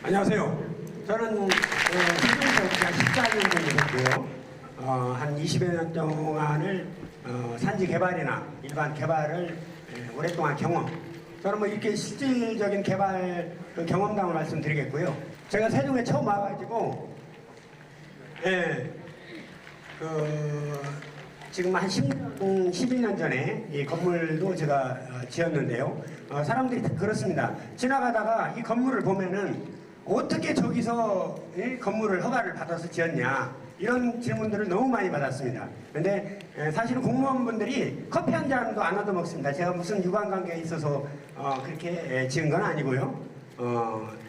안녕하세요. 저는 세종시장 14년 정도 됐고요. 한 20여 년 동안을 산지 개발이나 일반 개발을 오랫동안 경험. 저는 뭐 이렇게 실질적인 개발 경험담을 말씀드리겠고요. 제가 세종에 처음 와가지고 지금 한 11년 전에 이 건물도 제가 지었는데요. 사람들이 그렇습니다. 지나가다가 이 건물을 보면은 어떻게 저기서 건물을 허가를 받아서 지었냐 이런 질문들을 너무 많이 받았습니다. 근데 사실은 공무원분들이 커피 한 잔도 안 얻어먹습니다. 제가 무슨 유관관계에 있어서 그렇게 지은 건 아니고요.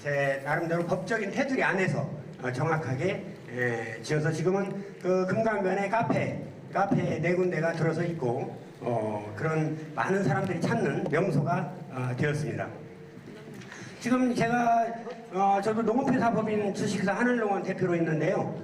제 나름대로 법적인 테두리 안에서 정확하게 지어서 지금은 그 금강변에 카페 네 군데가 들어서 있고 그런 많은 사람들이 찾는 명소가 되었습니다. 지금 제가 저도 농업회사법인 주식회사 하늘농원 대표로 있는데요.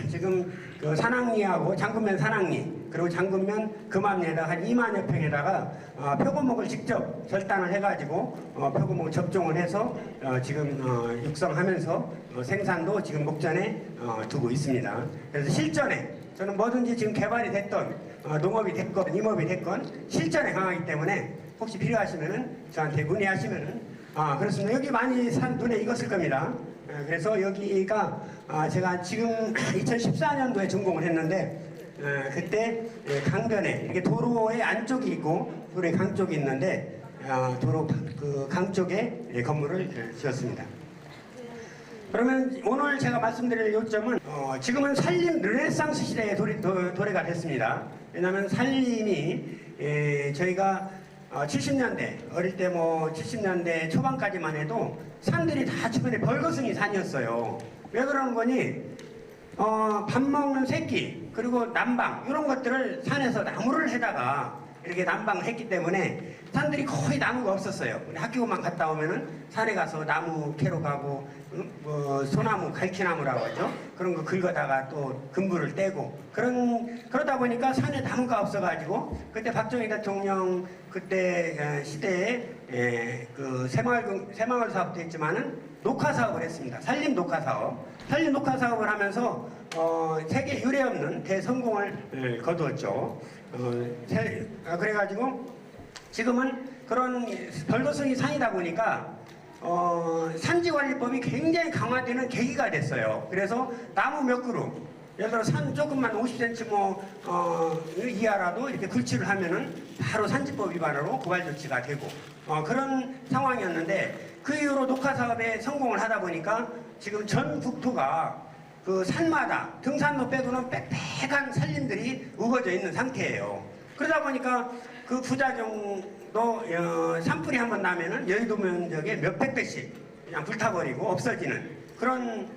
지금 그 산악리하고 장군면 산악리 그리고 장군면 금암리에다가 한 2만여 평에다가 표고목을 직접 절단을 해가지고 표고목 접종을 해서 지금 육성하면서 생산도 지금 목전에 두고 있습니다. 그래서 실전에 저는 뭐든지 지금 개발이 됐던 농업이 됐건 임업이 됐건 실전에 강하기 때문에 혹시 필요하시면은 저한테 문의하시면은 그렇습니다. 여기 많이 눈에 익었을 겁니다. 그래서 여기가 제가 지금 2014년도에 전공을 했는데 그때 강변에 이렇게 도로의 안쪽이 있고 도로의 강 쪽이 있는데 도로 그 강 쪽에 건물을 지었습니다. 그러면 오늘 제가 말씀드릴 요점은 지금은 산림 르네상스 시대의 도래가 됐습니다. 왜냐하면 산림이 저희가 70년대 어릴 때 뭐 70년대 초반까지만 해도 산들이 다 주변에 벌거숭이 산이었어요. 왜 그러는 거니? 밥 먹는 새끼 그리고 난방 이런 것들을 산에서 나무를 해다가 이렇게 난방을 했기 때문에 산들이 거의 나무가 없었어요. 우리 학교만 갔다 오면은 산에 가서 나무 캐러 가고 뭐 소나무 갈퀴나무라고 하죠. 그런 거 긁어다가 또 금부를 떼고 그러다 보니까 산에 나무가 없어가지고 그때 박정희 대통령 그때 시대에 그 새마을 사업도 했지만은 녹화 사업을 했습니다. 산림 녹화 사업을 하면서 세계 유례 없는 대성공을 거두었죠. 그래가지고 지금은 그런 벌거숭이 산이다 보니까 산지관리법이 굉장히 강화되는 계기가 됐어요. 그래서 나무 몇 그루 예를 들어 산 조금만 50cm 이하라도 이렇게 굴치를 하면은 바로 산지법 위반으로 고발 조치가 되고 그런 상황이었는데 그 이후로 녹화 사업에 성공을 하다 보니까 지금 전 국토가 그 산마다 등산로 빼고는 빽빽한 산림들이 우거져 있는 상태예요. 그러다 보니까 그 부작용도 산불이 한번 나면은 여의도 면적의 몇백 배씩 그냥 불타버리고 없어지는 그런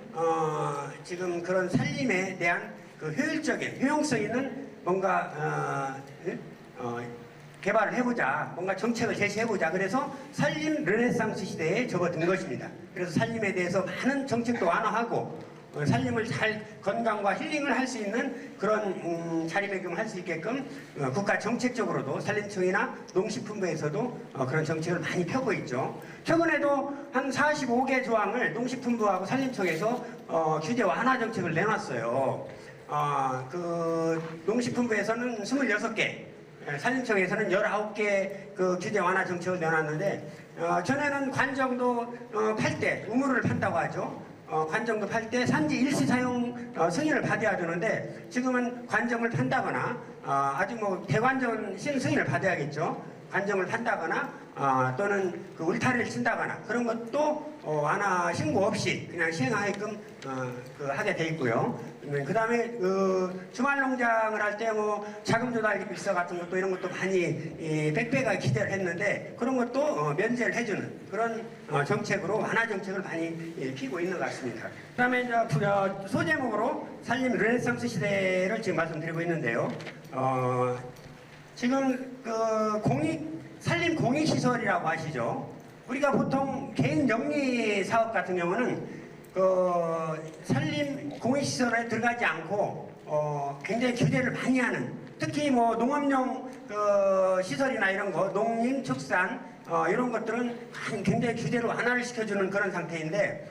지금 그런 산림에 대한 그 효율적인 효용성 있는 뭔가 개발을 해보자, 뭔가 정책을 제시해보자. 그래서 산림 르네상스 시대에 접어든 것입니다. 그래서 산림에 대해서 많은 정책도 완화하고 산림을 잘 건강과 힐링을 할 수 있는 그런 자리매김을 할 수 있게끔 국가 정책적으로도 산림청이나 농식품부에서도 그런 정책을 많이 펴고 있죠. 최근에도 한 45개 조항을 농식품부하고 산림청에서 규제 완화 정책을 내놨어요. 그 농식품부에서는 26개, 산림청에서는 19개 그 규제 완화 정책을 내놨는데 전에는 관정도 팔 때 우물을 판다고 하죠. 관정도 팔 때 산지 일시 사용 승인을 받아야 되는데 지금은 관정을 판다거나 아직 뭐 대관정 승인을 받아야겠죠. 관정을 판다거나 또는 그 울타리를 친다거나 그런 것도 완화 신고 없이 그냥 시행하게끔 하게 돼 있고요. 그 다음에 주말 농장을 할 때 뭐 자금 조달 일서 같은 것도 이런 것도 많이 빽빽하게 기대를 했는데 그런 것도 면제를 해주는 그런 정책으로 완화 정책을 많이 피고 있는 것 같습니다. 그 다음에 이제 소제목으로 산림 르네상스 시대를 지금 말씀드리고 있는데요. 지금 산림 공익시설이라고 하시죠. 우리가 보통 개인 영리 사업 같은 경우는 산림 공익시설에 들어가지 않고 굉장히 규제를 많이 하는 특히 뭐 농업용 시설이나 이런 거 농림 축산 이런 것들은 굉장히 규제를 완화를 시켜주는 그런 상태인데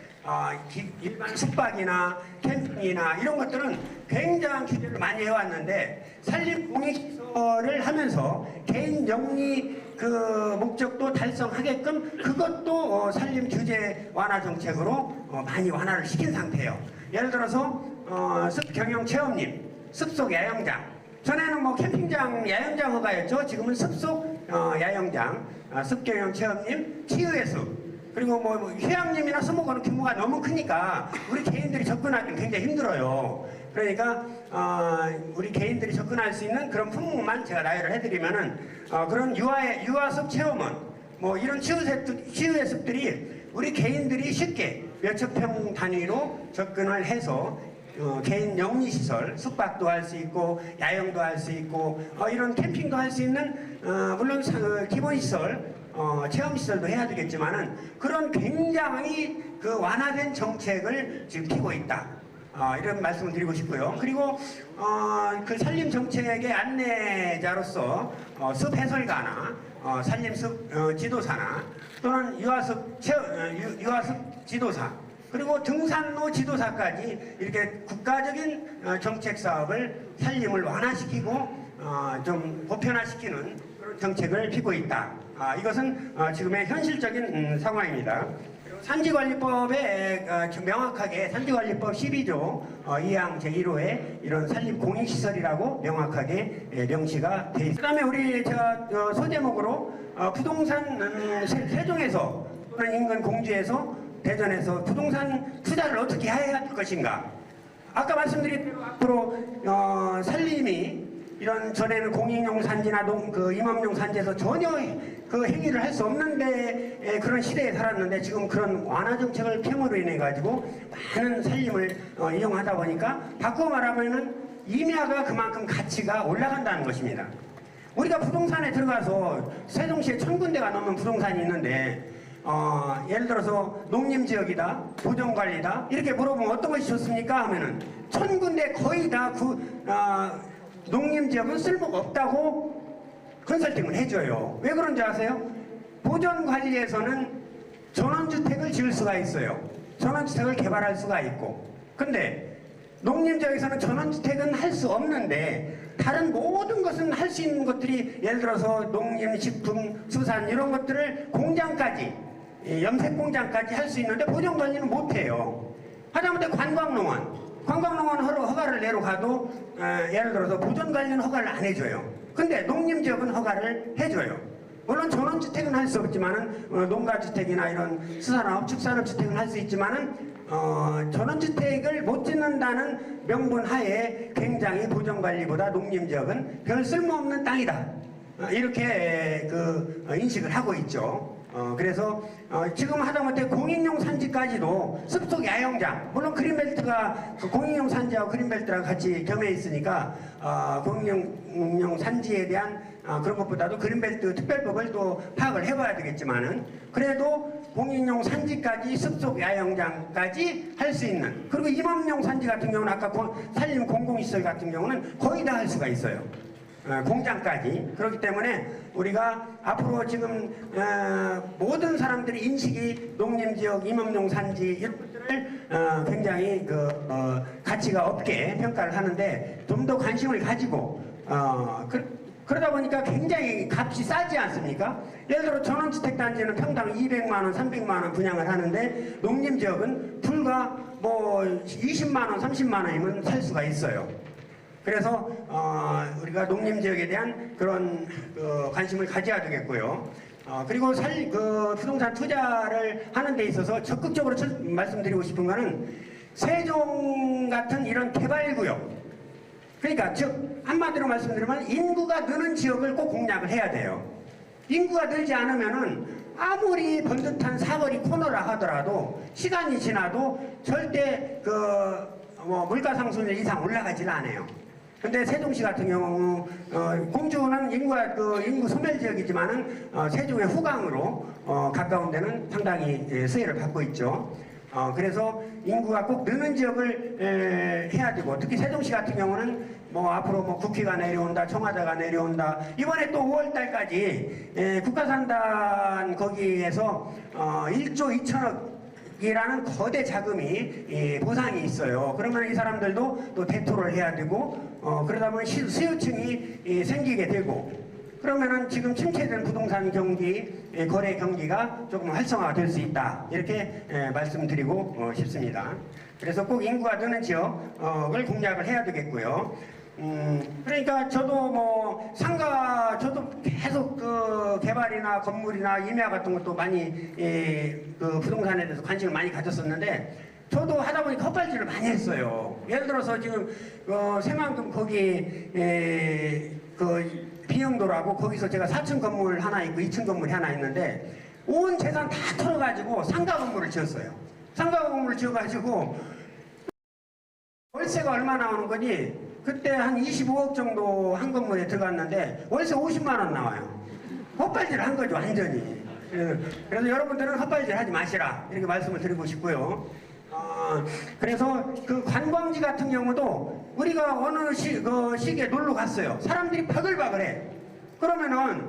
일반 숙박이나 캠핑이나 이런 것들은 굉장한 규제를 많이 해왔는데 산림공익시설을 하면서 개인 영리 그 목적도 달성하게끔 그것도 산림 규제 완화 정책으로 많이 완화를 시킨 상태예요. 예를 들어서 습경영 체험림, 습속 야영장, 전에는 뭐 캠핑장 야영장 허가였죠. 지금은 습속 야영장, 습경영 체험림, 치유해수, 그리고 뭐 휴양림이나 수목원은 규모가 너무 크니까 우리 개인들이 접근하기 굉장히 힘들어요. 그러니까 우리 개인들이 접근할 수 있는 그런 품목만 제가 나열을 해드리면은 그런 유아숲 체험원, 뭐 이런 치유해숲들이 우리 개인들이 쉽게 몇천 평 단위로 접근을 해서 개인 영리시설, 숙박도 할 수 있고 야영도 할 수 있고 이런 캠핑도 할 수 있는 물론 기본시설, 체험시설도 해야 되겠지만은 그런 굉장히 그 완화된 정책을 지금 피고 있다. 이런 말씀을 드리고 싶고요. 그리고 그 산림 정책의 안내자로서 숲 해설가나 산림숲 지도사나 또는 유아숲 지도사, 그리고 등산로 지도사까지 이렇게 국가적인 정책 사업을 산림을 완화시키고 좀 보편화시키는 그런 정책을 피고 있다. 이것은 지금의 현실적인 상황입니다. 산지관리법에 명확하게 산지관리법 12조 2항 제1호에 이런 산림공익시설이라고 명확하게 명시가 돼 있습니다. 그 다음에 우리 제가 소제목으로 부동산 세종에서 또는 인근 공주에서 대전에서 부동산 투자를 어떻게 해야 할 것인가. 아까 말씀드린 대로 앞으로 산림이 이런 전에는 공익용 산지나 임업용 산지에서 전혀 그 행위를 할 수 없는데 그런 시대에 살았는데 지금 그런 완화 정책을 폐모로 인해 가지고 많은 산림을 이용하다 보니까 바꾸어 말하면은 임야가 그만큼 가치가 올라간다는 것입니다. 우리가 부동산에 들어가서 세종시에 1000군데가 넘는 부동산이 있는데 예를 들어서 농림지역이다, 보존관리다 이렇게 물어보면 어떤 것이 좋습니까 하면은 1000군데 거의 다 농림지역은 쓸모가 없다고 컨설팅을 해줘요. 왜 그런지 아세요? 보존관리에서는 전원주택을 지을 수가 있어요. 전원주택을 개발할 수가 있고, 근데 농림지역에서는 전원주택은 할 수 없는데 다른 모든 것은 할 수 있는 것들이 예를 들어서 농림, 식품, 수산 이런 것들을 공장까지 염색공장까지 할 수 있는데 보존관리는 못해요. 하다못해 관광농원 허가를 내러 가도 예를 들어서 보존관리는 허가를 안 해줘요. 근데 농림지역은 허가를 해줘요. 물론 전원주택은 할 수 없지만은 농가주택이나 이런 수산업, 축산업주택은 할 수 있지만은 전원주택을 못 짓는다는 명분 하에 굉장히 보존관리보다 농림지역은 별 쓸모없는 땅이다. 이렇게 인식을 하고 있죠. 그래서 지금 하다못해 공익용 산지까지도 습속 야영장, 물론 그린벨트가 공익용 산지하고 그린벨트랑 같이 겸해 있으니까 공익용 산지에 대한 그런 것보다도 그린벨트 특별법을 또 파악을 해봐야 되겠지만은 그래도 공익용 산지까지 습속 야영장까지 할 수 있는, 그리고 임업용 산지 같은 경우는 아까 산림 공공시설 같은 경우는 거의 다 할 수가 있어요. 공장까지. 그렇기 때문에 우리가 앞으로 지금 모든 사람들이 인식이 농림지역, 임업용 산지 이런 것들을 굉장히 가치가 없게 평가를 하는데 좀 더 관심을 가지고 그러다 보니까 굉장히 값이 싸지 않습니까? 예를 들어 전원주택 단지는 평당 200만원, 300만원 분양을 하는데 농림지역은 불과 뭐 20만원, 30만원이면 살 수가 있어요. 그래서 우리가 농림지역에 대한 그런 관심을 가져야 되겠고요. 그리고 부동산 투자를 하는 데 있어서 적극적으로 말씀드리고 싶은 거는 세종 같은 이런 개발구역, 그러니까 즉 한마디로 말씀드리면 인구가 느는 지역을 꼭 공략을 해야 돼요. 인구가 늘지 않으면은 아무리 번듯한 사거리 코너라 하더라도 시간이 지나도 절대 물가 상승률 이상 올라가질 않아요. 근데 세종시 같은 경우 공주는 인구 소멸 지역이지만은 세종의 후광으로 가까운 데는 상당히 수혜를 받고 있죠. 그래서 인구가 꼭 느는 지역을 해야 되고, 특히 세종시 같은 경우는 뭐 앞으로 뭐 국회가 내려온다, 청와대가 내려온다. 이번에 또 5월달까지 국가산단 거기에서 1조 2천억이라는 거대 자금이 보상이 있어요. 그러면 이 사람들도 또 대토를 해야 되고 그러다 보면 수요층이 생기게 되고 그러면은 지금 침체된 부동산 경기, 거래 경기가 조금 활성화가 될 수 있다. 이렇게 말씀드리고 싶습니다. 그래서 꼭 인구가 느는 지역을 공략을 해야 되겠고요. 그러니까 저도 뭐 상가 저도 계속 그 개발이나 건물이나 임야 같은 것도 많이 그 부동산에 대해서 관심을 많이 가졌었는데 저도 하다 보니 헛발질을 많이 했어요. 예를 들어서 지금 새만금 거기 그 비영도라고 거기서 제가 4층 건물 하나 있고 2층 건물이 하나 있는데 온 재산 다 털어가지고 상가 건물을 지었어요. 상가 건물을 지어가지고 월세가 얼마 나오는 거니 그때 한 25억 정도 한 건물에 들어갔는데 월세 50만 원 나와요. 헛발질을 한 거죠 완전히. 그래서 여러분들은 헛발질 하지 마시라 이렇게 말씀을 드리고 싶고요. 그래서 그 관광지 같은 경우도 우리가 어느 시기에 놀러 갔어요. 사람들이 바글바글해. 그러면은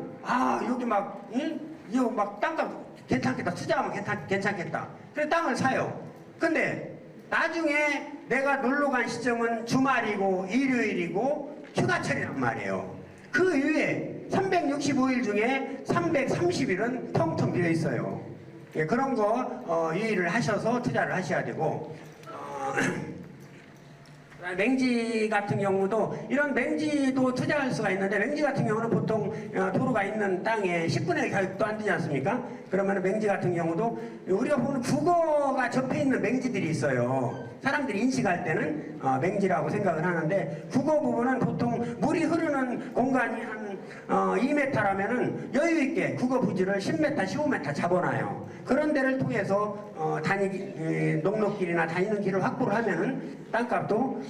여기 막 이거 막 땅값 괜찮겠다. 투자하면 괜찮겠다. 그래서 땅을 사요. 근데 나중에 내가 놀러 간 시점은 주말이고 일요일이고 휴가철이란 말이에요. 그 이후에 365일 중에 330일은 텅텅 비어 있어요. 예, 그런 거 유의를 하셔서 투자를 하셔야 되고 맹지 같은 경우도 이런 맹지도 투자할 수가 있는데 맹지 같은 경우는 보통 도로가 있는 땅에 10분의 1 가격도 안 되지 않습니까? 그러면 맹지 같은 경우도 우리가 보는 국어가 접해 있는 맹지들이 있어요. 사람들이 인식할 때는 맹지라고 생각을 하는데 국어 부분은 보통 물이 흐르는 공간이 한 2m라면은 여유있게 국어 부지를 10m, 15m 잡아놔요. 그런 데를 통해서 녹록길이나 다니는 길을 확보를 하면은 땅값도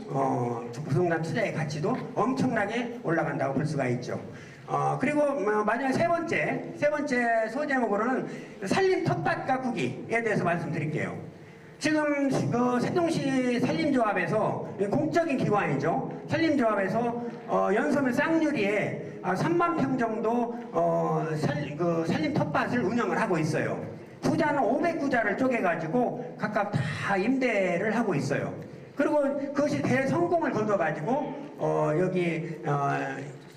부동산 투자의 가치도 엄청나게 올라간다고 볼 수가 있죠. 그리고 마지막 세 번째 소제목으로는 산림 텃밭 가꾸기에 대해서 말씀드릴게요. 지금 그 세종시 산림조합에서 공적인 기관이죠. 산림조합에서 연서면 쌍유리에 3만 평 정도 산림 텃밭을 운영을 하고 있어요. 구자는 500구자를 쪼개가지고 각각 다 임대를 하고 있어요. 그리고 그것이 대성공을 거둬가지고 여기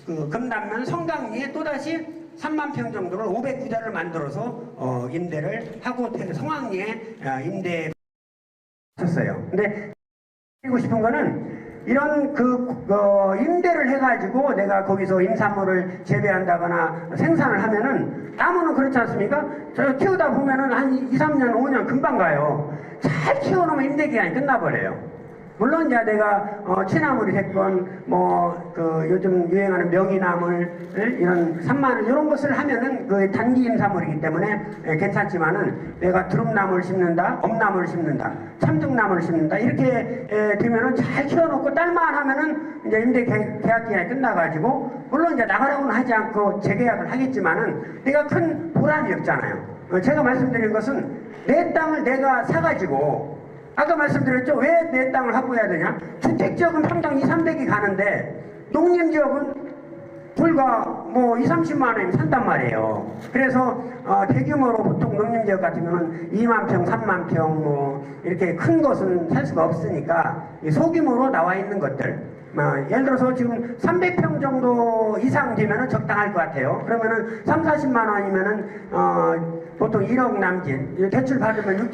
그 금남면 성강리에 또다시 3만 평 정도를 500구자를 만들어서 임대를 하고 성황리에 임대 쳤어요. 근데 드리고 싶은 거는 이런 임대를 해가지고 내가 거기서 임산물을 재배한다거나 생산을 하면은 나무는 그렇지 않습니까? 저 키우다 보면은 한 2, 3년, 5년 금방 가요. 잘 키워놓으면 임대 기간이 끝나버려요. 물론 이제 내가 취나물이 됐건 요즘 유행하는 명이나물 이런 산마늘 이런 것을 하면은 그 단기 임산물이기 때문에 괜찮지만은 내가 두릅나물 심는다, 엄나물 심는다, 참중나물 심는다 이렇게 되면은 잘 키워놓고 딸만 하면은 이제 임대 계약 기간이 끝나가지고 물론 이제 나가라고는 하지 않고 재계약을 하겠지만은 내가 큰 보람이 없잖아요. 제가 말씀드린 것은 내 땅을 내가 사가지고 아까 말씀드렸죠? 왜 내 땅을 확보해야 되냐? 주택지역은 평당 2, 300이 가는데 농림지역은 불과 2, 30만 원이면 산단 말이에요. 그래서 대규모로 보통 농림지역 같은 경우는 2만 평, 3만 평 이렇게 큰 것은 살 수가 없으니까 소규모로 나와 있는 것들 예를 들어서 지금 300평 정도 이상 되면은 적당할 것 같아요. 그러면은 3, 40만 원이면은 보통 1억 남짓 대출 받으면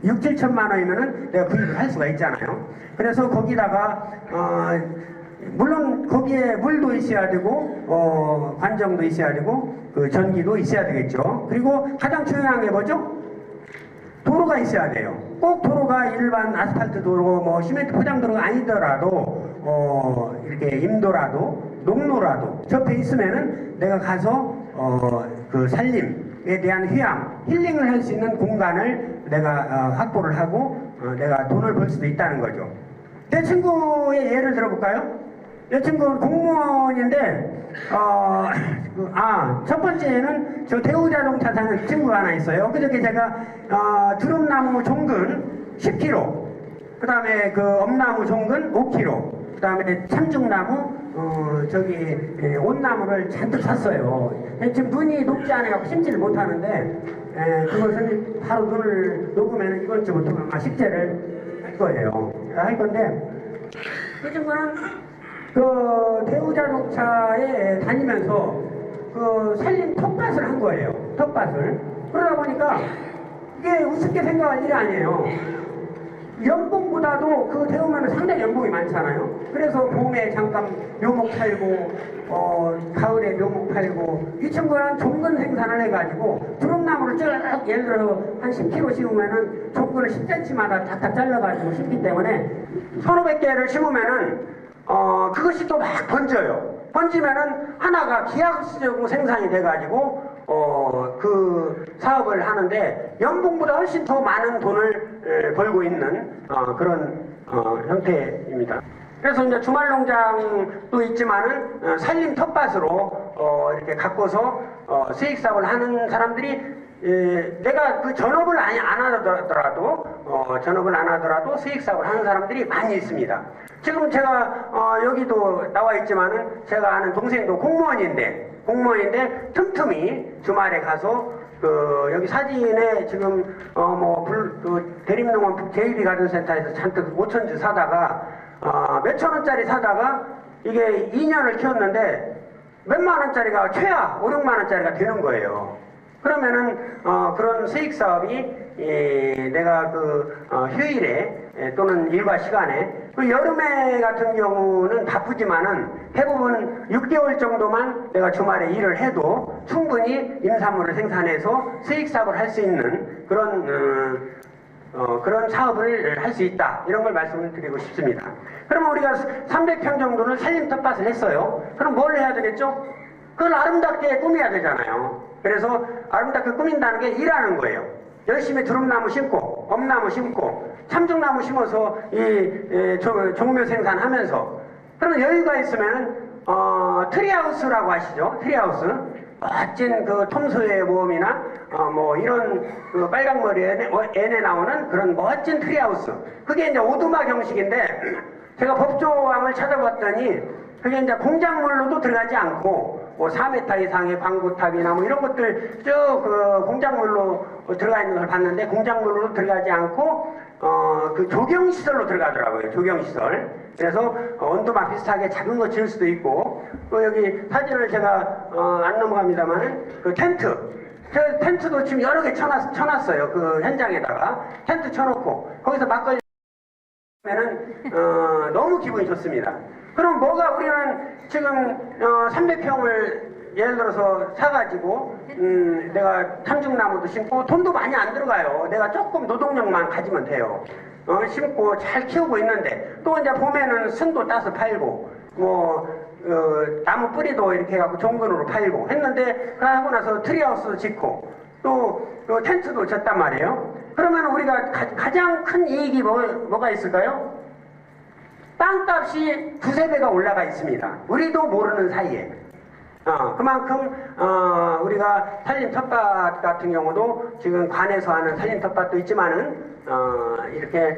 6, 7천만 원이면은 내가 구입을 할 수가 있잖아요. 그래서 거기다가 물론 거기에 물도 있어야 되고 관정도 있어야 되고 그 전기도 있어야 되겠죠. 그리고 가장 중요한 게 뭐죠? 도로가 있어야 돼요. 꼭 도로가 일반 아스팔트 도로 시멘트 포장 도로가 아니더라도 이렇게 임도라도 농로라도 접해 있으면은 내가 가서 그 산림에 대한 휴양, 힐링을 할 수 있는 공간을 내가 확보를 하고 내가 돈을 벌 수도 있다는 거죠. 내 친구의 예를 들어볼까요? 내 친구는 공무원인데 첫 번째는 저 대우자동차 사는 친구가 하나 있어요. 그저께 제가 두릅나무 종근 10kg, 그 다음에 그 엄나무 종근 5kg, 그다음에 참중나무, 온나무를 잔뜩 샀어요. 지금 눈이 녹지 않아서 심지를 못하는데 그것을 바로 눈을 녹으면 이번 주부터 아마 식재를 할 거예요. 할 건데 그 친구는 그 대우자동차에 다니면서 그 산림 텃밭을 한 거예요. 텃밭을. 그러다 보니까 이게 우습게 생각할 일이 아니에요. 연봉보다도 그 태우면 상당히 연봉이 많잖아요. 그래서 봄에 잠깐 묘목 팔고 가을에 묘목 팔고 이 친구는 종근 생산을 해가지고 두릅나무를 쭉 예를 들어서 한 10kg 심으면은 종근을 10cm마다 탁탁 잘라가지고 심기 때문에 1500개를 심으면은 그것이 또 막 번져요. 번지면은 하나가 기하급수적으로 생산이 돼가지고 그 사업을 하는데 연봉보다 훨씬 더 많은 돈을 벌고 있는 그런 형태입니다. 그래서 이제 주말농장도 있지만은 산림 텃밭으로 이렇게 가꿔서 수익 사업을 하는 사람들이 내가 그 전업을 안 하더라도 수익 사업을 하는 사람들이 많이 있습니다. 지금 제가 여기도 나와 있지만은 제가 아는 동생도 공무원인데 틈틈이 주말에 가서 여기 사진에 지금 대림농원 제1비가든센터에서 잔뜩 5천주 사다가 몇천 원짜리 사다가 이게 2년을 키웠는데 몇만 원짜리가 최하 5, 6만 원짜리가 되는 거예요. 그러면은 그런 수익 사업이 내가 휴일에 또는 일과 시간에 여름에 같은 경우는 바쁘지만은 대부분 6개월 정도만 내가 주말에 일을 해도 충분히 임산물을 생산해서 수익 사업을 할 수 있는 그런 사업을 할 수 있다. 이런 걸 말씀을 드리고 싶습니다. 그러면 우리가 300평 정도는 산림 텃밭을 했어요. 그럼 뭘 해야 되겠죠? 그걸 아름답게 꾸며야 되잖아요. 그래서 아름답게 꾸민다는 게 일하는 거예요. 열심히 두릅나무 심고 엄나무 심고 참중나무 심어서 종묘 생산하면서 그러면 여유가 있으면은 트리하우스라고 하시죠. 트리하우스. 멋진 그 톰소의 모험이나 이런 그 빨강머리에 N에 나오는 그런 멋진 트리하우스. 그게 이제 오두막 형식인데 제가 법조항을 찾아봤더니 그게 이제 공작물로도 들어가지 않고 4m 이상의 광구탑이나 이런 것들 쭉 공작물로 들어가 있는 걸 봤는데 공작물로 들어가지 않고 그 조경시설로 들어가더라고요. 조경시설. 그래서 온도만 비슷하게 작은 거 지을 수도 있고 또 여기 사진을 제가 안 넘어갑니다만은 그 텐트도 지금 여러 개 쳐놨어요. 그 현장에다가 텐트 쳐놓고 거기서 막걸리 면은 너무 기분이 좋습니다. 그럼 우리는 지금 300평을 예를 들어서 사가지고 내가 참중나무도 심고 돈도 많이 안 들어가요. 내가 조금 노동력만 가지면 돼요. 심고 잘 키우고 있는데 또 이제 봄에는 순도 따서 팔고 나무 뿌리도 이렇게 해갖고 종근으로 팔고 했는데 하고 나서 트리하우스 짓고 또 텐트도 졌단 말이에요. 그러면 우리가 가장 큰 이익이 뭐가 있을까요? 땅값이 2~3배가 올라가 있습니다. 우리도 모르는 사이에. 그만큼 우리가 산림 텃밭 같은 경우도 지금 관에서 하는 산림 텃밭도 있지만은 이렇게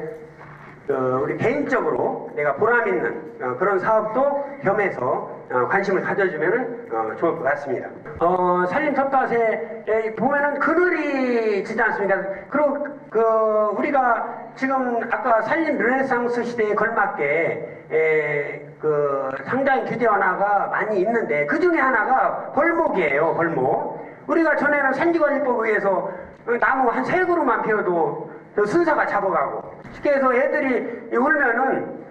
우리 개인적으로 내가 보람 있는 그런 사업도 겸해서 관심을 가져주면 좋을 것 같습니다. 산림 텃밭에 보면은 그늘이 지지 않습니까? 그리고 우리가 지금 아까 산림 르네상스 시대에 걸맞게 상당히 규제 완화가 많이 있는데 그 중에 하나가 벌목이에요. 벌목. 우리가 전에는 산지관리법에 의해서 나무 한 3그루만 피워도 순사가 잡아가고 쉽게 해서 애들이 울면은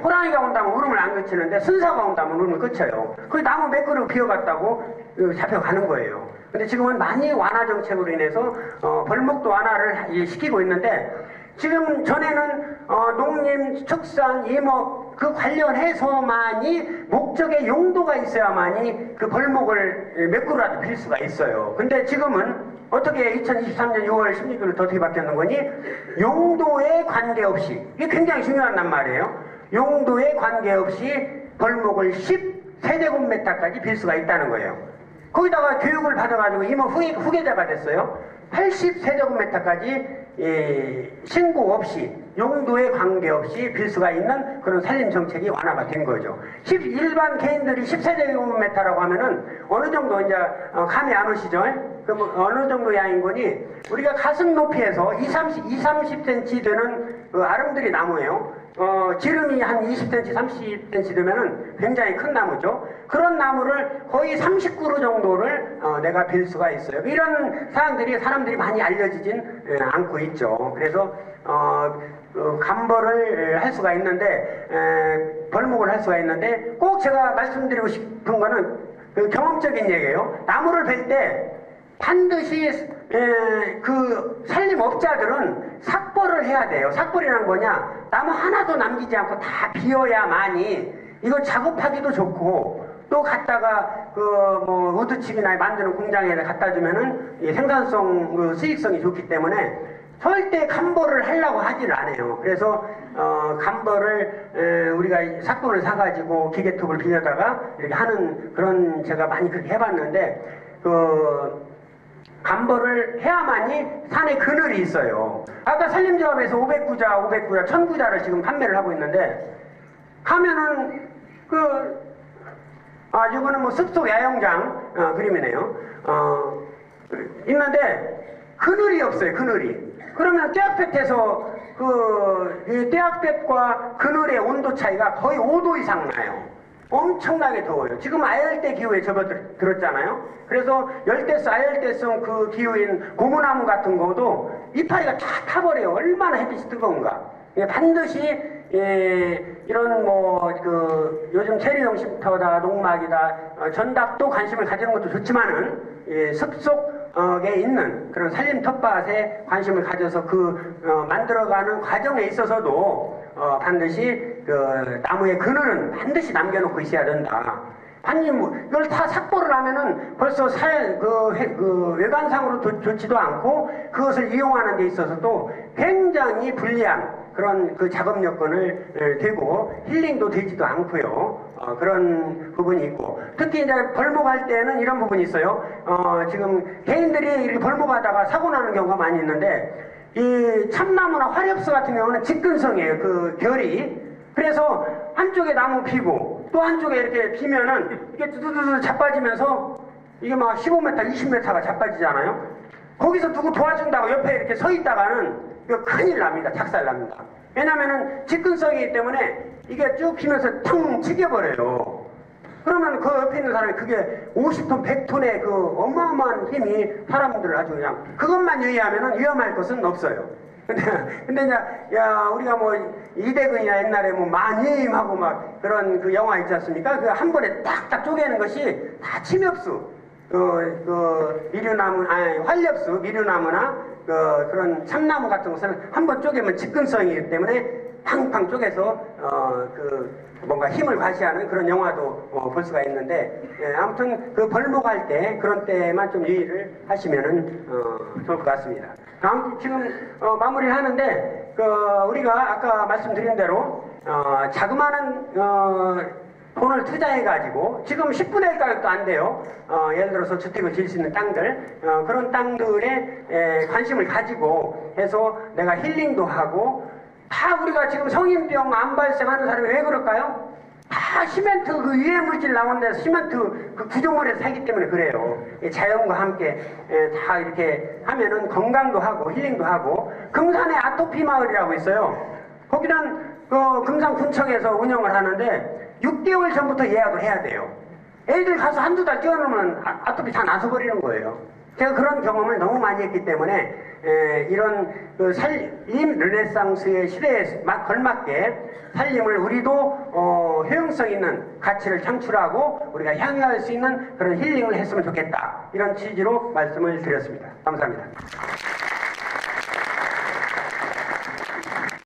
호랑이가 온다면 울음을 안 그치는데 순사가 온다면 울음을 그쳐요. 그 나무 몇 그루 피워갔다고 잡혀가는 거예요. 근데 지금은 많이 완화 정책으로 인해서 벌목도 완화를 시키고 있는데 지금 전에는 농림, 축산, 임업 그 관련해서만이 목적의 용도가 있어야만이 그 벌목을 몇 그루라도 필 수가 있어요. 근데 지금은 어떻게 2023년 6월 16일부터 어떻게 바뀌었는 거니? 용도에 관계없이 이게 굉장히 중요한 말이에요. 용도에 관계없이 벌목을 10세제곱미터까지 빌 수가 있다는 거예요. 거기다가 교육을 받아가지고 임업 후계자가 됐어요. 80세제곱미터까지 신고 없이 용도에 관계없이 빌 수가 있는 그런 산림 정책이 완화가 된 거죠. 일반 개인들이 10세제곱미터라고 하면은 어느 정도 이제 감이 안 오시죠? 그럼 어느 정도 양인거니 우리가 가슴 높이에서 30cm 되는 그 아름드리 나무예요. 지름이 한 20cm, 30cm 되면은 굉장히 큰 나무죠. 그런 나무를 거의 39루 정도를 내가 빌 수가 있어요. 이런 사람들이 많이 알려지진 않고 있죠. 그래서 감벌을 할 수가 있는데 벌목을 할 수가 있는데 꼭 제가 말씀드리고 싶은 거는 그 경험적인 얘기예요. 나무를 벨 때 반드시 그 산림업자들은 삭벌을 해야 돼요. 삭벌이란 뭐냐? 나무 하나도 남기지 않고 다 비워야만이 이거 작업하기도 좋고 또 갖다가 뭐 우드칩이나 만드는 공장에 갖다 주면은 생산성, 그 수익성이 좋기 때문에 절대 감벌을 하려고 하지를 않아요. 그래서 감벌을 우리가 삭벌을 사가지고 기계톱을 빌려다가 이렇게 하는 그런 제가 많이 그렇게 해봤는데 감벌을 해야만이 산에 그늘이 있어요. 아까 산림조합에서 500구자, 1000구자를 지금 판매를 하고 있는데 가면은 이거는 뭐 숲속 야영장 그림이네요. 있는데 그늘이 없어요. 그늘이. 그러면 떼약볕에서 이 떼약볕과 그늘의 온도 차이가 거의 5도 이상 나요. 엄청나게 더워요. 지금 아열대 기후에 접어들었잖아요. 그래서 열대성, 아열대성 그 기후인 고무나무 같은 거도 이파리가 다 타버려요. 얼마나 햇빛이 뜨거운가. 반드시 이런 요즘 체리용 쉼터다, 농막이다, 전답도 관심을 가지는 것도 좋지만은 숲속에 있는 그런 산림 텃밭에 관심을 가져서 만들어가는 과정에 있어서도 반드시 나무의 그늘은 반드시 남겨놓고 있어야 된다. 이걸 다 삭벌을 하면은 벌써 외관상으로 좋지도 않고 그것을 이용하는 데 있어서도 굉장히 불리한 그런 작업 여건을 되고 힐링도 되지도 않고요. 그런 부분이 있고 특히 이제 벌목할 때는 이런 부분이 있어요. 지금 개인들이 이렇게 벌목하다가 사고 나는 경우가 많이 있는데 이 참나무나 화렵수 같은 경우는 직근성이에요. 그 결이. 그래서 한쪽에 나무 피고 또 한쪽에 이렇게 피면은 이게 두두두두 자빠지면서 이게 막 15m, 20m가 자빠지잖아요. 거기서 누구 도와준다고 옆에 이렇게 서 있다가는 이거 큰일 납니다. 작살 납니다. 왜냐면은 직근성이기 때문에 이게 쭉 피면서 퉁 튀겨버려요. 그러면 그 옆에 있는 사람이 그게 50톤, 100톤의 그 어마어마한 힘이 사람들을 아주 그냥 그것만 유의하면은 위험할 것은 없어요. 근데 이제 우리가 뭐 이대근이나 옛날에 뭐 마님하고 막 그런 그 영화 있지 않습니까? 그 한 번에 딱딱 쪼개는 것이 다 침엽수, 미류나무, 활엽수, 미류나무나 그런 참나무 같은 것은 한 번 쪼개면 직근성이기 때문에 팡팡 쪼개서 뭔가 힘을 과시하는 그런 영화도 볼 수가 있는데 아무튼 벌목할 때 그런 때만 좀 유의를 하시면은 좋을 것 같습니다. 지금 마무리를 하는데 우리가 아까 말씀드린 대로 자그마한 돈을 투자해가지고 지금 10분의 1 가격도 안 돼요. 예를 들어서 주택을 지을 수 있는 땅들 그런 땅들에 관심을 가지고 해서 내가 힐링도 하고 다 우리가 지금 성인병 안 발생하는 사람이 왜 그럴까요? 다 시멘트 유해 물질 나오는 데서 시멘트 구조물에서 살기 때문에 그래요. 자연과 함께 다 이렇게 하면은 건강도 하고 힐링도 하고 금산에 아토피 마을이라고 있어요. 거기는 금산군청에서 운영을 하는데 6개월 전부터 예약을 해야 돼요. 애들 가서 한두 달 뛰어놓으면 아토피 다 나서버리는 거예요. 제가 그런 경험을 너무 많이 했기 때문에 이런 산림 르네상스의 시대에 걸맞게 산림을 우리도 효용성 있는 가치를 창출하고 우리가 향유할 수 있는 그런 힐링을 했으면 좋겠다. 이런 취지로 말씀을 드렸습니다. 감사합니다.